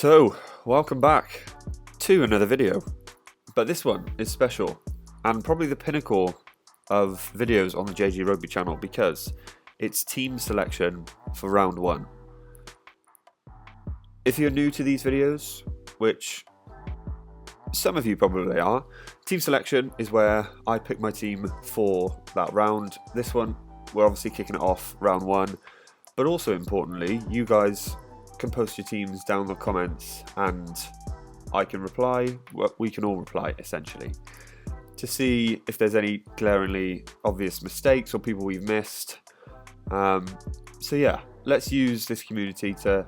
So, welcome back to another video, but this one is special and probably the pinnacle of videos on the JG Rugby channel because it's team selection for round one. If you're new to these videos, which some of you probably are, team selection is where I pick my team for that round. This one, we're obviously kicking it off round one, but also importantly, you guys can post your teams down in the comments and I can reply, we can all reply essentially, to see if there's any glaringly obvious mistakes or people we've missed. So yeah, let's use this community to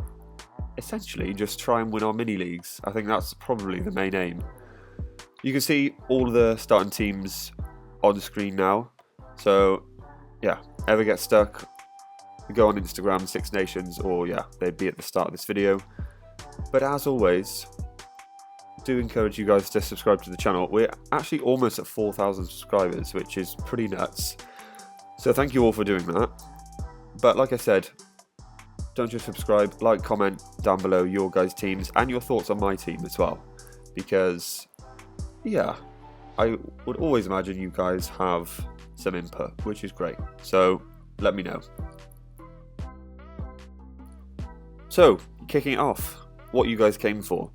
essentially just try and win our mini leagues. I think that's probably the main aim. You can see all of the starting teams on the screen now. So yeah, ever get stuck, go on Instagram, Six Nations, or yeah, they'd be at the start of this video. But as always, do encourage you guys to subscribe to the channel. We're actually almost at 4,000 subscribers, which is pretty nuts. So thank you all for doing that. But like I said, don't just subscribe, like, comment down below your guys' teams and your thoughts on my team as well. Because yeah, I would always imagine you guys have some input, which is great. So let me know. So, kicking it off, what you guys came for.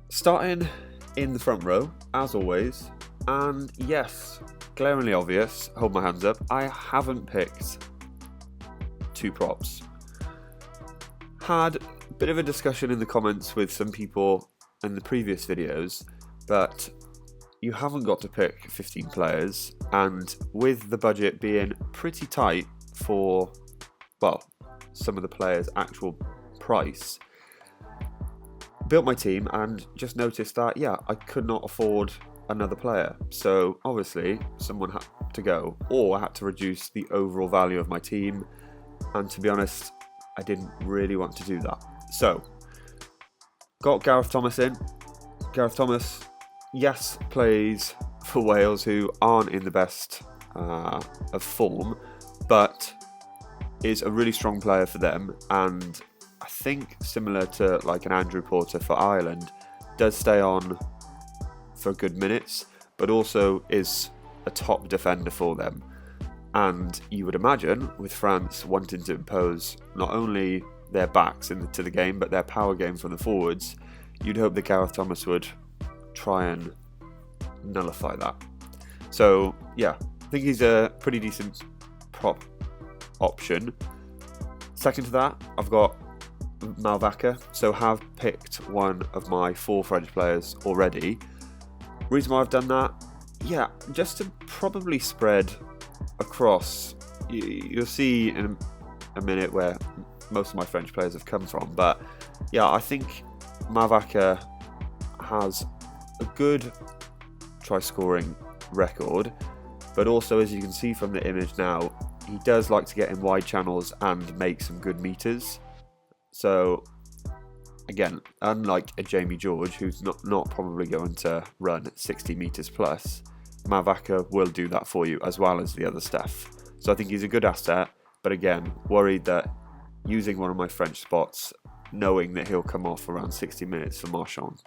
Starting in the front row, as always, and yes, glaringly obvious, hold my hands up, I haven't picked two props. Had a bit of a discussion in the comments with some people in the previous videos, but you haven't got to pick 15 players, and with the budget being pretty tight for, well, some of the players' actual price, built my team and just noticed that yeah, I could not afford another player, so obviously someone had to go, or I had to reduce the overall value of my team, and to be honest, I didn't really want to do that. So got Gareth Thomas in. Gareth Thomas, yes, plays for Wales, who aren't in the best of form, but is a really strong player for them, and I think similar to like an Andrew Porter for Ireland, does stay on for good minutes, but also is a top defender for them. And you would imagine with France wanting to impose not only their backs into the game, but their power game from the forwards, you'd hope that Gareth Thomas would try and nullify that. So yeah, I think he's a pretty decent prop option. Second to that, I've got Malvaca, so have picked one of my 4 French players already. Reason why I've done that, yeah, just to probably spread across. You'll see in a minute where most of my French players have come from, but yeah, I think Malvaca has a good try scoring record, but also, as you can see from the image now, he does like to get in wide channels and make some good meters. So again, unlike a Jamie George, who's not probably going to run 60 meters plus, Malvaca will do that for you as well as the other stuff. So I think he's a good asset, but again, worried that using one of my French spots, knowing that he'll come off around 60 minutes for Marchand.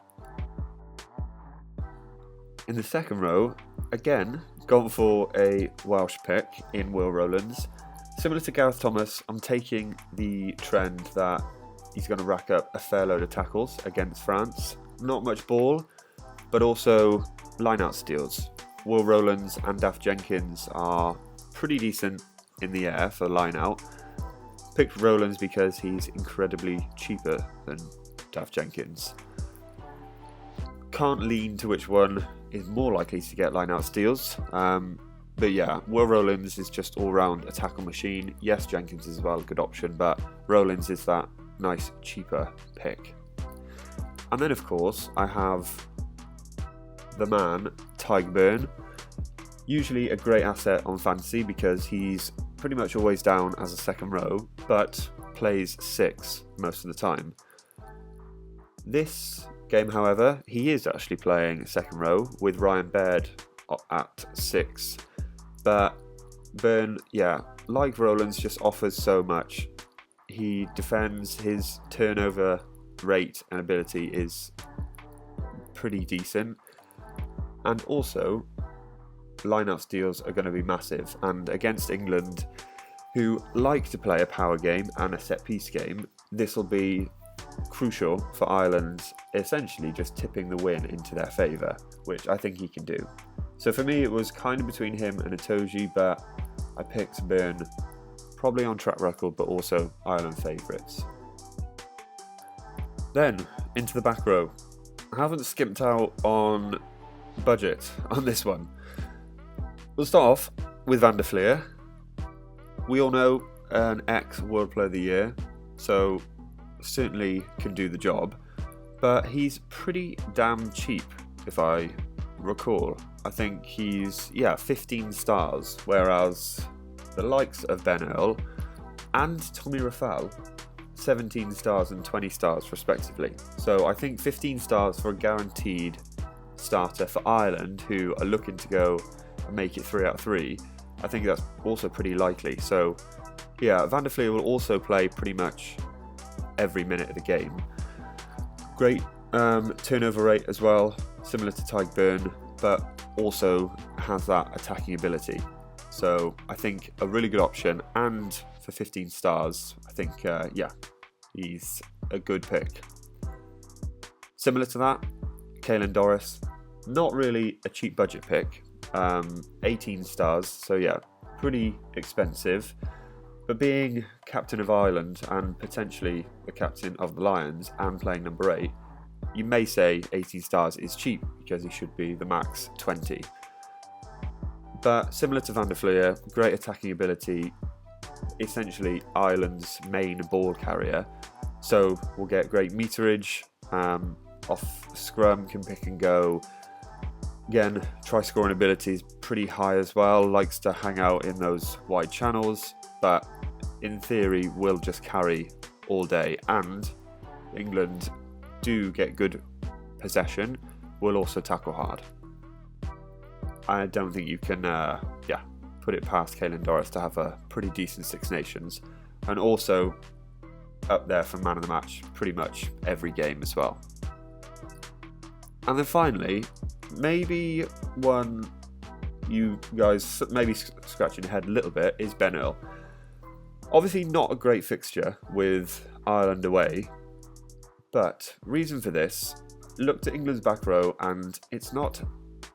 In the second row, again, gone for a Welsh pick in Will Rowlands. Similar to Gareth Thomas, I'm taking the trend that he's going to rack up a fair load of tackles against France. Not much ball, but also line-out steals. Will Rowlands and Daf Jenkins are pretty decent in the air for line-out. Picked Rowlands because he's incredibly cheaper than Daf Jenkins. Can't lean to which one is more likely to get line-out steals. But yeah, Will Rowlands is just all-round a tackle machine. Yes, Jenkins is as well a good option, but Rowlands is that nice, cheaper pick. And then, of course, I have the man, Tyburn. Usually a great asset on fantasy because he's pretty much always down as a second row, but plays 6 most of the time. This game, however, he is actually playing second row with Ryan Baird at 6. But Byrne, yeah, like Rowlands, just offers so much. He defends, his turnover rate and ability is pretty decent. And also, line-out steals are going to be massive. And against England, who like to play a power game and a set-piece game, this will be crucial for Ireland essentially just tipping the win into their favour, which I think he can do. So for me, it was kind of between him and Itoje, but I picked Byrne, probably on track record, but also Ireland favourites. Then, into the back row. I haven't skimped out on budget on this one. We'll start off with Van der Fleer. We all know an ex-World Player of the Year, so certainly can do the job, but he's pretty damn cheap, if I recall. I think he's 15 stars, whereas the likes of Ben Earl and Tommy Rafal 17 stars and 20 stars respectively. So I think 15 stars for a guaranteed starter for Ireland, who are looking to go and make it 3 out of 3. I think that's also pretty likely. So yeah, Van der Fleer will also play pretty much every minute of the game. Great turnover rate as well, similar to Tadhg Beirne, but also has that attacking ability. So I think a really good option, and for 15 stars, I think, he's a good pick. Similar to that, Caelan Doris, not really a cheap budget pick, 18 stars, so yeah, pretty expensive. But being captain of Ireland and potentially the captain of the Lions and playing number 8, you may say 18 stars is cheap because he should be the max 20. But similar to Van der Fleer, great attacking ability, essentially Ireland's main ball carrier. So we'll get great meterage, off scrum, can pick and go. Again, try scoring ability is pretty high as well, likes to hang out in those wide channels, but in theory will just carry all day, and England do get good possession, will also tackle hard. I don't think you can put it past Caelan Doris to have a pretty decent Six Nations, and also up there for man of the match pretty much every game as well. And then finally, maybe one you guys maybe scratching your head a little bit is Ben Earl. Obviously not a great fixture with Ireland away, but reason for this, looked at England's back row and it's not,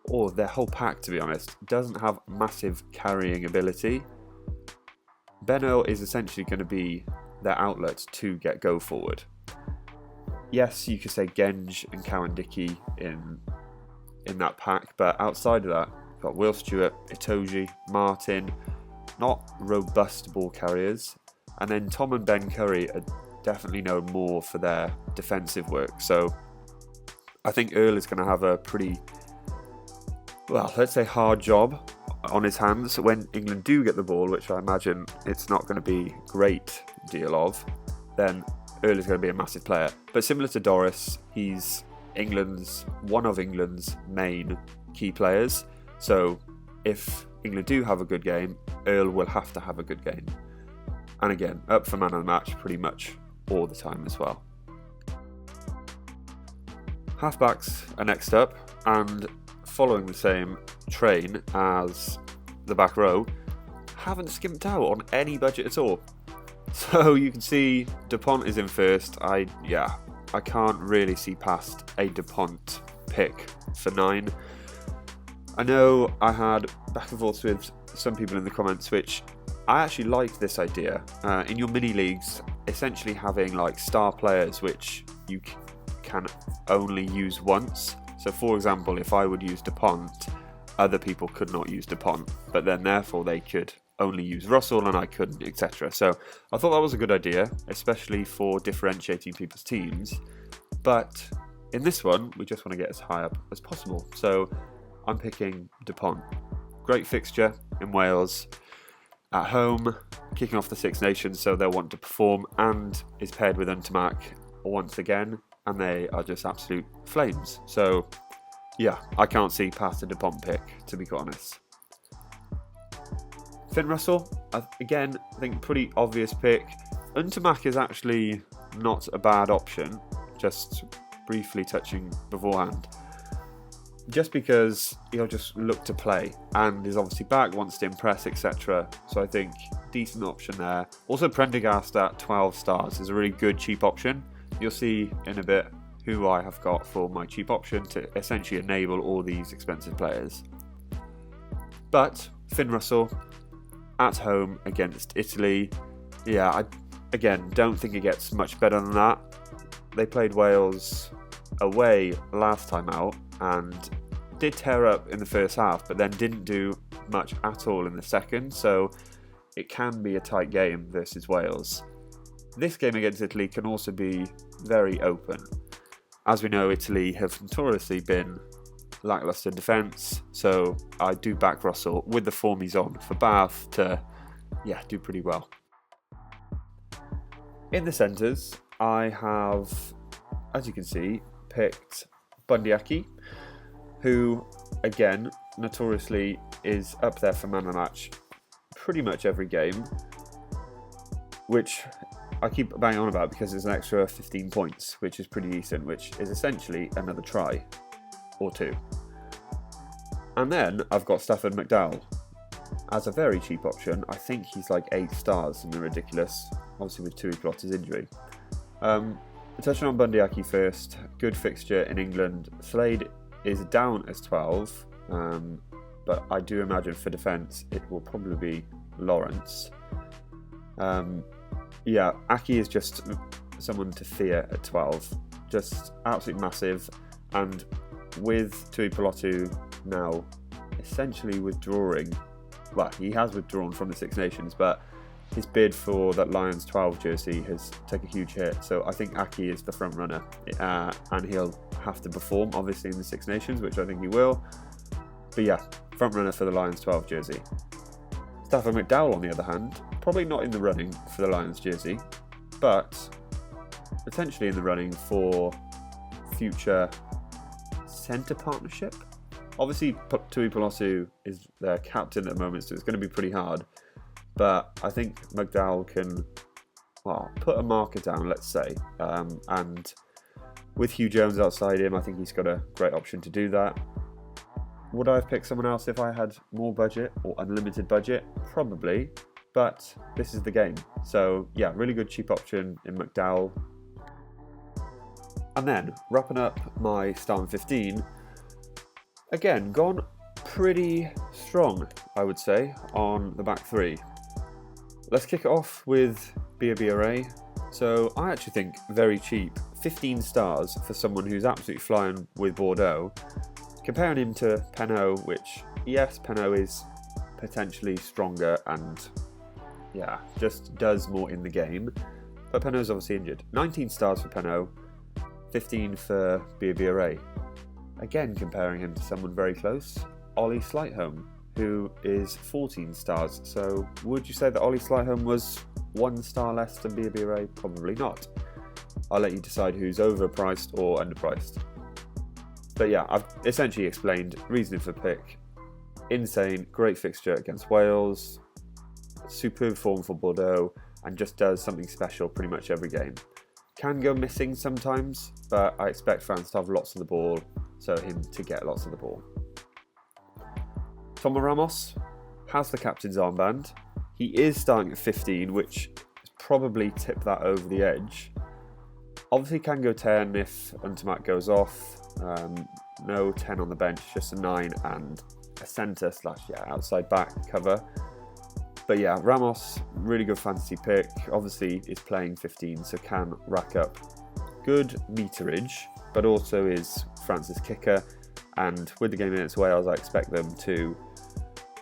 or their whole pack to be honest, doesn't have massive carrying ability. Ben Earl is essentially going to be their outlet to get go forward. Yes, you could say Genge and Cowan Dickey in that pack, but outside of that, you've got Will Stewart, Itoje, Martin, not robust ball carriers, and then Tom and Ben Curry are definitely known more for their defensive work. So I think Earl is going to have a pretty, well, let's say hard job on his hands when England do get the ball, which I imagine it's not going to be a great deal of. Then Earl is going to be a massive player. But similar to Doris, he's one of England's main key players. So if England do have a good game, Earl will have to have a good game. And again, up for man of the match pretty much all the time as well. Halfbacks are next up, and following the same train as the back row, haven't skimped out on any budget at all. So you can see Dupont is in first. I can't really see past a Dupont pick for 9. I know I had back and forth with some people in the comments, which I actually like this idea. In your mini leagues, essentially having like star players which you can only use once. So for example, if I would use Dupont, other people could not use Dupont, but then therefore they could only use Russell and I couldn't, etc. So I thought that was a good idea, especially for differentiating people's teams. But in this one, we just want to get as high up as possible. So I'm picking Dupont. Great fixture in Wales, at home, kicking off the Six Nations, so they'll want to perform, and is paired with Untamak once again, and they are just absolute flames. So yeah, I can't see past a Dupont pick, to be quite honest. Finn Russell, again, I think pretty obvious pick. Untamak is actually not a bad option, just briefly touching beforehand. Just because he'll just look to play and is obviously back, wants to impress, etc. So I think decent option there. Also, Prendergast at 12 stars is a really good cheap option. You'll see in a bit who I have got for my cheap option to essentially enable all these expensive players. But Finn Russell at home against Italy. Yeah, I again don't think it gets much better than that. They played Wales away last time out and did tear up in the first half, but then didn't do much at all in the second, so it can be a tight game versus Wales. This game against Italy can also be very open. As we know, Italy have notoriously been lacklustre defence, so I do back Russell with the form he's on for Bath to, do pretty well. In the centres, I have, as you can see, picked Bundyaki, who, again, notoriously is up there for man of the match pretty much every game, which I keep banging on about because it's an extra 15 points, which is pretty decent, which is essentially another try or two. And then I've got Stafford McDowell as a very cheap option. I think he's like 8 stars, something ridiculous, obviously with Tui Plotter's injury. Touching on Bundyaki first, good fixture in England. Slade is down as 12, but I do imagine for defence it will probably be Lawrence. Aki is just someone to fear at 12, just absolutely massive, and with Tui Plottu now essentially withdrawing, well, he has withdrawn from the Six Nations, but his bid for that Lions 12 jersey has taken a huge hit, so I think Aki is the front runner, and he'll have to perform obviously in the Six Nations, which I think he will. But front runner for the Lions 12 jersey. Stafford McDowell, on the other hand, probably not in the running for the Lions jersey, but potentially in the running for future centre partnership. Obviously, Tui Plottu is their captain at the moment, so it's going to be pretty hard. But I think McDowell can put a marker down, let's say. And with Hugh Jones outside him, I think he's got a great option to do that. Would I have picked someone else if I had more budget or unlimited budget? Probably. But this is the game. So, really good cheap option in McDowell. And then, wrapping up my starting 15, again, gone pretty strong, I would say, on the back three. Let's kick it off with Biabira. So I actually think very cheap, 15 stars for someone who's absolutely flying with Bordeaux. Comparing him to Penaud, which, yes, Penaud is potentially stronger and, just does more in the game. But Penaud's obviously injured. 19 stars for Penaud, 15 for Biabira. Again, comparing him to someone very close, Ollie Slightholme, who is 14 stars. So would you say that Ollie Slightholme was 1 star less than Biabira? Probably not. I'll let you decide who's overpriced or underpriced. But I've essentially explained reasoning for pick. Insane, great fixture against Wales, superb form for Bordeaux, and just does something special pretty much every game. Can go missing sometimes, but I expect France to have lots of the ball, so him to get lots of the ball. Tomo Ramos has the captain's armband. He is starting at 15, which has probably tipped that over the edge. Obviously can go 10 if Untamat goes off. No 10 on the bench, just a 9 and a centre / outside back cover. But Ramos, really good fantasy pick. Obviously is playing 15, so can rack up good meterage, but also is France's kicker. And with the game against Wales, I expect them to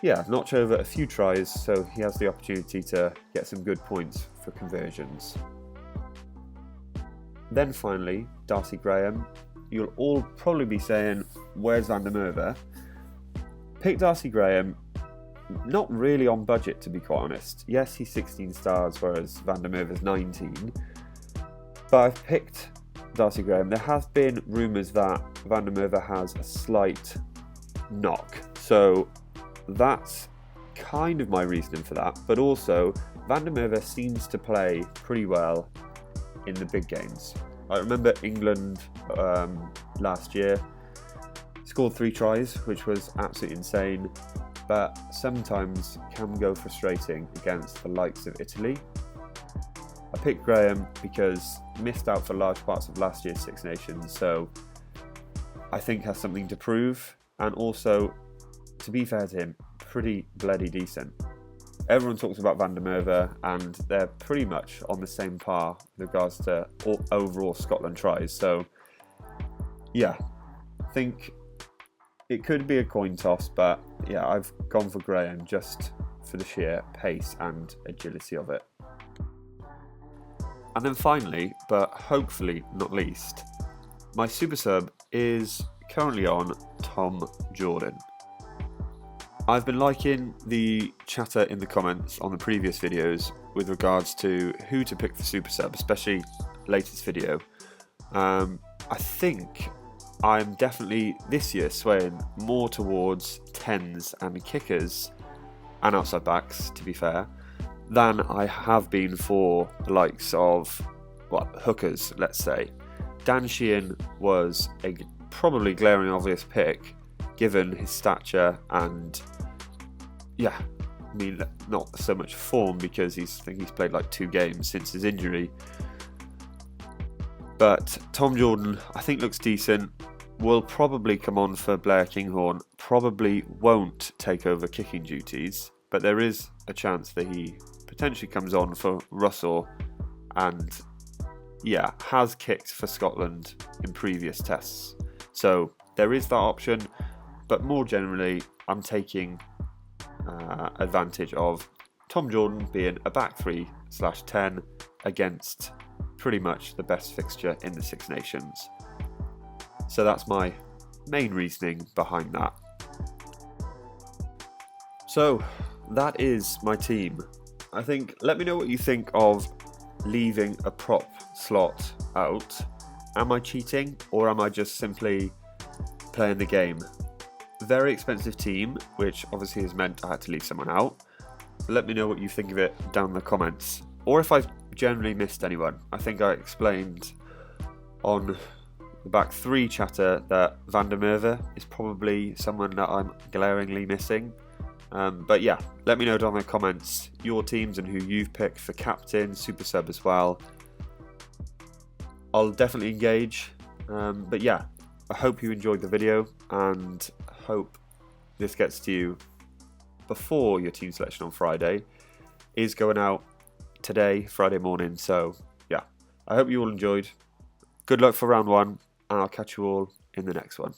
notch over a few tries, so he has the opportunity to get some good points for conversions. Then finally, Darcy Graham. You'll all probably be saying, where's Van der Merwe? Pick Darcy Graham, not really on budget to be quite honest. Yes, he's 16 stars, whereas Van der Merwe is 19. But I've picked Darcy Graham. There have been rumours that Van der Merwe has a slight knock. So that's kind of my reasoning for that. But also, Van der Merwe seems to play pretty well in the big games. I remember England last year scored 3 tries, which was absolutely insane, but sometimes can go frustrating against the likes of Italy. I picked Graham because he missed out for large parts of last year's Six Nations, so I think has something to prove, and also, to be fair to him, pretty bloody decent. Everyone talks about Van der Merwe, and they're pretty much on the same par with regards to overall Scotland tries. So, yeah, I think it could be a coin toss, but yeah, I've gone for Graham just for the sheer pace and agility of it. And then finally, but hopefully not least, my super sub is currently on Tom Jordan. I've been liking the chatter in the comments on the previous videos with regards to who to pick for super sub, especially latest video. I think I'm definitely this year swaying more towards 10s and kickers and outside backs, to be fair, than I have been for the likes of hookers, let's say. Dan Sheehan was a probably glaring obvious pick given his stature and not so much form because I think he's played like 2 games since his injury. But Tom Jordan, I think, looks decent. Will probably come on for Blair Kinghorn. Probably won't take over kicking duties, but there is a chance that he potentially comes on for Russell and has kicked for Scotland in previous tests. So there is that option, but more generally, I'm taking advantage of Tom Jordan being a back 3/10 against pretty much the best fixture in the Six Nations. So that's my main reasoning behind that. So that is my team. I think, let me know what you think of leaving a prop slot out. Am I cheating, or am I just simply playing the game? Very expensive team, which obviously has meant I had to leave someone out. So let me know what you think of it down in the comments, or if I've generally missed anyone. I think I explained on the back 3 chatter that Van der Merwe is probably someone that I'm glaringly missing. But yeah, let me know down in the comments your teams and who you've picked for captain, super sub as well. I'll definitely engage. But yeah, I hope you enjoyed the video and hope this gets to you before your team selection on Friday is going out today, Friday morning. So yeah, I hope you all enjoyed. Good luck for round 1, and I'll catch you all in the next one.